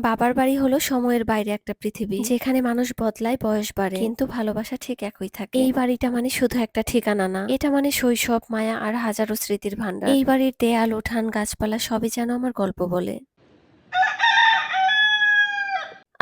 বাবার বাড়ি হলো সময়ের বাইরে একটা পৃথিবী, যেখানে মানুষ বদলায়, বয়স বাড়ে, কিন্তু ভালোবাসা ঠিক একই থাকে। এই বাড়িটা মানে শুধু একটা ঠিকানা না, এটা মানে শৈশব, মায়া আর হাজারো স্মৃতির ভান্ডার। এই বাড়ির দেয়াল, উঠান, গাছপালা সবই যেন আমার গল্প বলে।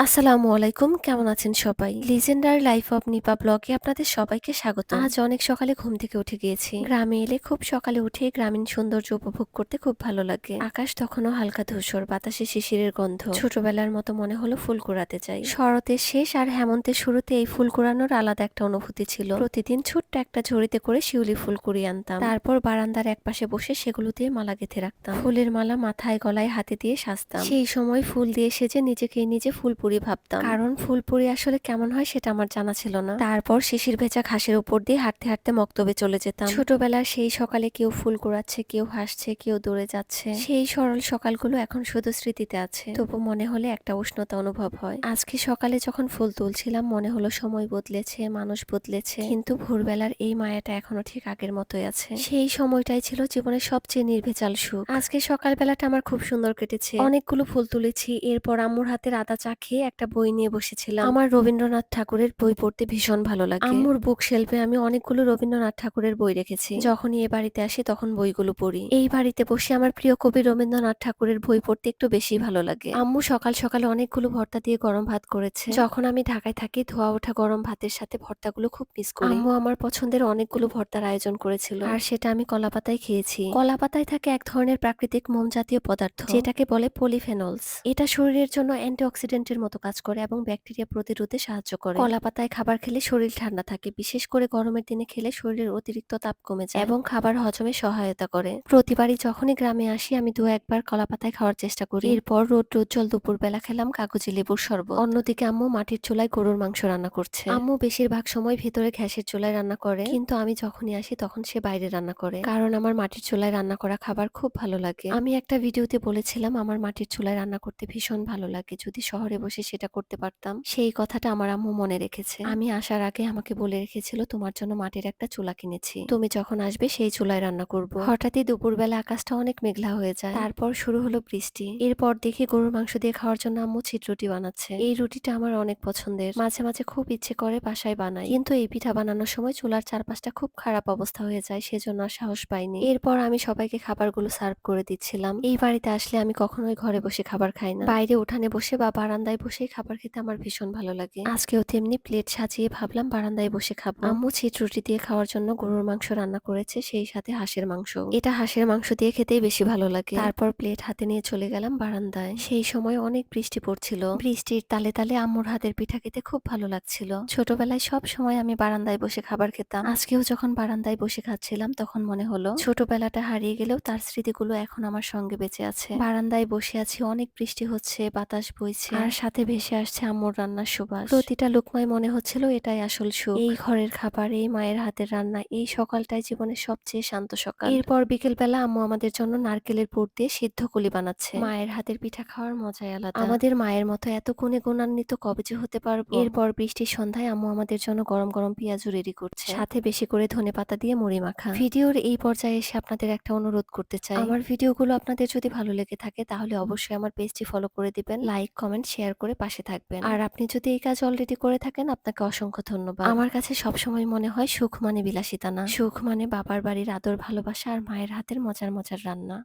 আসসালামু আলাইকুম, কেমন আছেন সবাই? লিজেন্ডার লাইফ অফ নিপা ব্লগে আপনাদের সবাইকে স্বাগত। আজ অনেক সকালে ঘুম থেকে উঠে গিয়েছি। গ্রামে এলে খুব সকালে উঠে গ্রামীণ সৌন্দর্য উপভোগ করতে খুব ভালো লাগে। আকাশ তখনও হালকা ধূসর, বাতাসে শিশিরের গন্ধ। ছোটবেলার মতো মনে হলো ফুল কুড়াতে যাই। শরতের শেষ আর হেমন্তের শুরুতে এই ফুল কুড়ানোর আলাদা একটা অনুভূতি ছিল। প্রতিদিন ছোট্ট একটা ঝুড়িতে করে শিউলি ফুল কুড়িয়ে আনতাম, তারপর বারান্দার একপাশে বসে সেগুলো দিয়ে মালা গেঁথে রাখতাম। ফুলের মালা মাথায়, গলায়, হাতে দিয়ে সাজতাম। সেই সময় ফুল দিয়ে সেজে নিজেকে নিজে ফুলপুরি ভাবতাম, কারণ ফুলপুরি আসলে কেমন হয় সেটা আমার জানা ছিল না। তারপর শিশির ভেজা ঘাসের উপর দিয়ে হাঁটতে হাঁটতে মক্তবে চলে যেতাম। ছোটবেলার সেই সকালে কেউ ফুল কুড়াচ্ছে, কেউ হাসছে, কেউ দৌড়ে যাচ্ছে। সেই সরল সকালগুলো এখন শুধু স্মৃতিতে আছে, তবু মনে হলে একটা উষ্ণতা অনুভব হয়। আজকে সকালে যখন ফুল তুলছিলাম মনে হলো সময় বদলেছে, মানুষ বদলেছে, কিন্তু ভোরবেলার এই মায়াটা এখনো ঠিক আগের মতোই আছে। সেই সময়টাই ছিল জীবনের সবচেয়ে নির্ভেজাল সুখ। আজকে সকালবেলাটা আমার খুব সুন্দর কেটেছে। অনেকগুলো ফুল তুলেছি, এরপর আম্মুর হাতের আদা চা খেয়ে একটা বই নিয়ে বসেছিলাম। আমার রবীন্দ্রনাথ ঠাকুরের বই পড়তে ভীষণ ভালো লাগে। আম্মুর বুক শেলফে আমি অনেকগুলো রবীন্দ্রনাথ ঠাকুরের বই রেখেছি। যখনই এ বাড়িতে আসি তখন বইগুলো পড়ি। এই বাড়িতে বসে আমার প্রিয় কবি রবীন্দ্রনাথ ঠাকুরের বই পড়তে একটু বেশি ভালো লাগে। আম্মু সকাল সকালে অনেকগুলো ভর্তা দিয়ে গরম ভাত করেছে। যখন আমি ঢাকায় থাকি ধোয়া ওঠা গরম ভাতের সাথে ভর্তাগুলো খুব মিস করি। আম্মু আমার পছন্দের অনেকগুলো ভর্তার আয়োজন করেছিল, আর সেটা আমি কলাপাতায় খেয়েছি। কলাপাতায় থাকে এক ধরনের প্রাকৃতিক মোম জাতীয় পদার্থ, যেটাকে বলে পলিফেনলস। এটা শরীরের জন্য অ্যান্টিঅক্সিডেন্টের মতো কাজ করে এবং ব্যাকটেরিয়া প্রতিরোধে সাহায্য করে। কলাপাতায় খাবার খেলে শরীর ঠান্ডা থাকে, বিশেষ করে গরমের দিনে খেলে শরীরের অতিরিক্ত তাপ কমে যায় এবং খাবার হজমে সহায়তা করে। প্রতিবারই যখনই গ্রামে আসি আমি দু একবার কলাপাতায় খাওয়ার চেষ্টা করি। এরপর রোদ উজ্জ্বল দুপুরবেলা খেলাম কাগজি লেবুর শরবত। অন্যদিকে আম্মু মাটির চুলায় গরুর মাংস রান্না করছে। আম্মু বেশিরভাগ সময় ভেতরে গ্যাসের চুলায় রান্না করে, কিন্তু আমি যখনই আসি তখন সে বাইরে রান্না করে, কারণ আমার মাটির চুলায় রান্না করা খাবার খুব ভালো লাগে। আমি একটা ভিডিওতে বলেছিলাম আমার মাটির চুলায় রান্না করতে ভীষণ ভালো লাগে, যদি শহরে বসে সেটা করতে পারতাম। সেই কথাটা আমার আম্মু মনে রেখেছে। আমি আসার আগে আমাকে বলে রেখেছিল, তোমার জন্য মাটির একটা চুলা কিনেছি, তুমি যখন আসবে সেই চুলায় রান্না করব। হঠাৎই দুপুরবেলা আকাশটা অনেক মেঘলা হয়ে যায়, তারপর শুরু হলো বৃষ্টি। এরপর দেখি গরুর মাংস দিয়ে খাওয়ার জন্য আম্মু চিট রুটি বানাচ্ছে। এই রুটিটা আমার অনেক পছন্দের, মাঝে মাঝে খুব ইচ্ছে করে বাসায় বানাই, কিন্তু এই পিঠা বানানোর সময় চুলার চারপাশটা খুব খারাপ অবস্থা হয়ে যায়, সেজন্য আর সাহস পাইনি। এরপর আমি সবাইকে খাবারগুলো সার্ভ করে দিচ্ছিলাম। এই বাড়িতে আসলে আমি কখনোই ঘরে বসে খাবার খাই না, বাইরে উঠানে বসে বা বারান্দায় বসে খাবার খেতে আমার ভীষণ ভালো লাগে। আজকেও তেমনি প্লেট সাজিয়ে ভাবলাম বারান্দায় বসে খাবো। আম্মু চিট রুটি দিয়ে খাওয়ার জন্য গরুর মাংস রান্না করেছে, সেই সাথে হাঁসের মাংস। এটা হাঁসের মাংস দিয়ে খেতেই বেশি ভালো লাগে। তারপর প্লেট হাতে নিয়ে চলে গেলাম বারান্দায়। সেই সময় অনেক বৃষ্টি পড়ছিল, বৃষ্টির তালে তালে আম্মুর হাতের পিঠা খেতে খুব ভালো লাগছিল। ছোটবেলায় সব সময় আমি বারান্দায় বসে খাবার খেতাম। আজকেও যখন বারান্দায় বসে খাচ্ছিলাম তখন মনে হলো ছোটবেলাটা হারিয়ে গেলেও তার স্মৃতিগুলো এখন আমার সঙ্গে বেঁচে আছে। বারান্দায় বসে আছি, অনেক বৃষ্টি হচ্ছে, বাতাস বইছে, আর সাথে ভেসে আসছে আম্মুর রান্নার সুবাস। প্রতিটা লুকমায় মনে হচ্ছিল এটাই আসল সুখ। এই ঘরের খাবার, এই মায়ের হাতের রান্না, এই সকালটাই জীবনের সবচেয়ে শান্ত সকাল। এরপর বিকেল বেলা আম্মু আমাদের জন্য নারকেলের পুর দিয়ে সিদ্ধ কুলি বানাচ্ছে। মায়ের হাতের পিঠা খাওয়ার মজাই আলাদা। আমাদের মায়ের মতো এত গুণে গুণান্বিত কবে যে হতে পারবো। এরপর বৃষ্টির সন্ধ্যায় আম্মু আমাদের জন্য গরম গরম পেঁয়াজু রেডি করছে, সাথে বেশি করে ধনেপাতা দিয়ে মুড়ি মাখা। ভিডিওর এই পর্যায়ে এসে আপনাদের একটা অনুরোধ করতে চাই, আমার ভিডিওগুলো আপনাদের যদি ভালো লেগে থাকে তাহলে অবশ্যই আমার পেজটি ফলো করে দিবেন, লাইক কমেন্ট শেয়ার করে পাশে থাকবেন। আর আপনি যদি এই কাজ অলরেডি করে থাকেন আপনাকে অসংখ্য ধন্যবাদ। আমার কাছে সবসময় মনে হয় সুখ মানে বিলাসিতা না, সুখ মানে বাবার বাড়ির আদর, ভালোবাসা আর মায়ের হাতের মজার মজার রান্না।